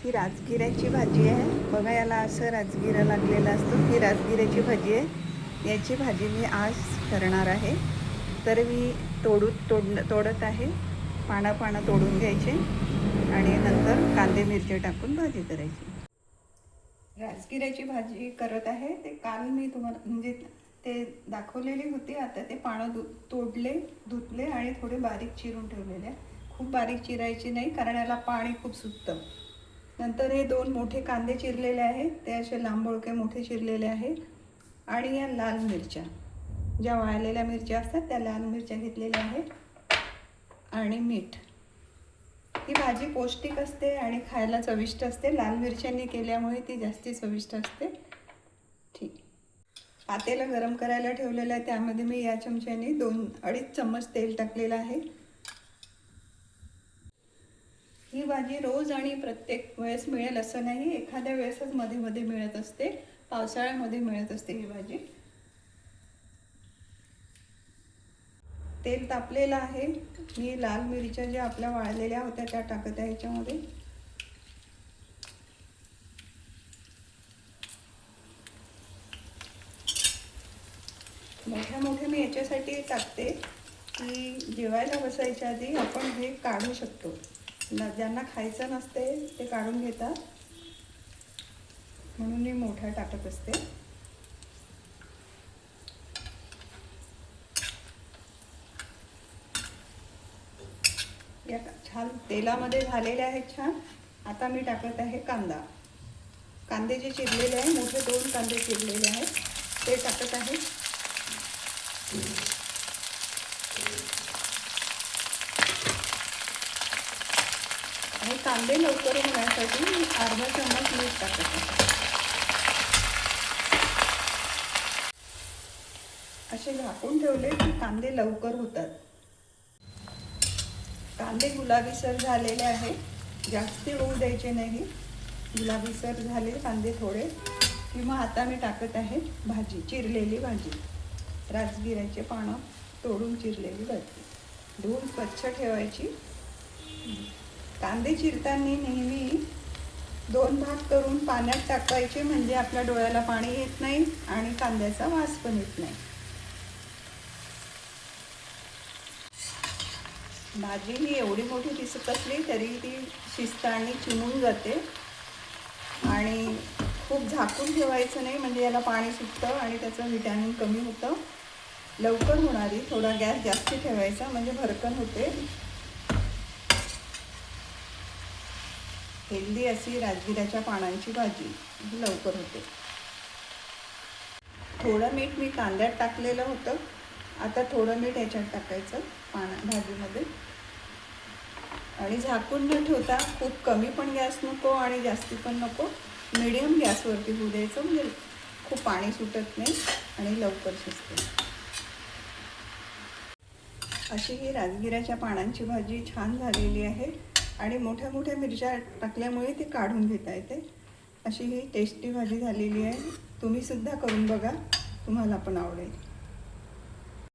ही राजगिऱ्याची भाजी आहे बघा, याला असं राजगिरा लागलेला असतो. ही राजगिऱ्याची भाजी आहे. याची भाजी मी आज करणार आहे. तर मी तोडत आहे. पानं तोडून घ्यायचे आणि नंतर कांदे मिरची टाकून भाजी करायची. राजगिऱ्याची भाजी करत आहे. ते काल मी तुम्हाला म्हणजे ते दाखवलेली होती. आता ते पानं तोडले, धुतले आणि थोडे बारीक चिरून ठेवलेले. खूप बारीक चिरायची नाही कारण याला पाणी खूप सुटतं. नंतर हे 2 मोठे कांदे चिरलेले आहेत, ते असे लांबोळके मोठे चिरलेले आहेत. आणि या लाल मिरच्या, ज्या वाळलेल्या मिरच्या असतात त्या लाल मिरच्या घेतलेल्या आहेत. आणि मीठ. ही भाजी पौष्टिक असते आणि खायला चविष्ट असते. लाल मिरच्यांनी केल्यामुळे ती जास्ती चविष्ट असते. ठीक. पातेलं गरम करायला ठेवलेलं आहे. त्यामध्ये मी या चमच्याने 2-2.5 चम्मच तेल टाकलेलं आहे. ही भाजी रोज आणि प्रत्येक वेळेस मिळेल असं नाही, एखाद्या वेळेसच मध्ये मध्ये मिळत असते. पावसाळ्यामध्ये मिळत असते ही भाजी. तेल तापलेलं आहे. मी लाल मिरच्या ज्या आपल्या वाळलेल्या होत्या त्या टाकत आहे ह्याच्यामध्ये. मोठ्या मी याच्यासाठी टाकते की जेवायला बसायच्या आधी आपण हे काढू शकतो. ज्यांना खायचं नसते ते काढून घेतात, म्हणून मी मोठ्या टाकत असते. या छान तेलामध्ये झालेले आहेत छान. आता मी टाकत आहे कांदा. कांदे जे चिरलेले आहे, मोठे 2 कांदे चिरलेले आहेत ते टाकत आहे. आणि कांदे लवकर होण्यासाठी मी अर्धा चम्मच मीठ टाकत आहे. असे झाकून ठेवले की कांदे लवकर होतात. कांदे गुलाबीसर झालेले आहे, जास्ती होऊ द्यायचे नाही. गुलाबीसर झाले कांदे थोडे की मग आता मी टाकत आहे भाजी, चिरलेली भाजी. राजगिऱ्याचे पानं तोडून चिरलेली भाजी. धुवून स्वच्छ ठेवायची. कांदे चिरताना नेहमी 2 भाग करून पाण्यात टाकायचे, म्हणजे आपल्या डोळ्याला पाणी येत नाही आणि कांद्याचा वास पण येत नाही. भाजी ही एवढी मोठी दिसत असली तरी ती शिजताना चिमून जाते. आणि खूप झाकून ठेवायचं नाही, म्हणजे याला पाणी सुटतं आणि त्याचं व्हिटॅमिन कमी होतं. लवकर होणारी, थोडा गॅस जास्त ठेवायचा म्हणजे भरकन होते. हेल्दी अशी राजगिऱ्याच्या पानांची भाजी लवकर होते. थोडं मीठ मी कांद्यात टाकलेलं होतं, आता थोडं मीठ याच्यात टाकायचं भाजीमध्ये. आणि झाकून न ठेवता खूप कमी पण गॅस नको आणि जास्ती पण नको, मीडियम गॅसवरती होऊ द्यायचं, म्हणजे खूप पाणी सुटत नाही आणि लवकर शिजते. अशी ही राजगिऱ्याच्या पानांची भाजी छान झालेली आहे. आणि मोठ्या मिरच्या टाकल्यामुळे ती काढून घेता येते. अशी ही टेस्टी भाजी झालेली आहे. तुम्ही सुद्धा करून बघा, तुम्हाला पण आवडेल.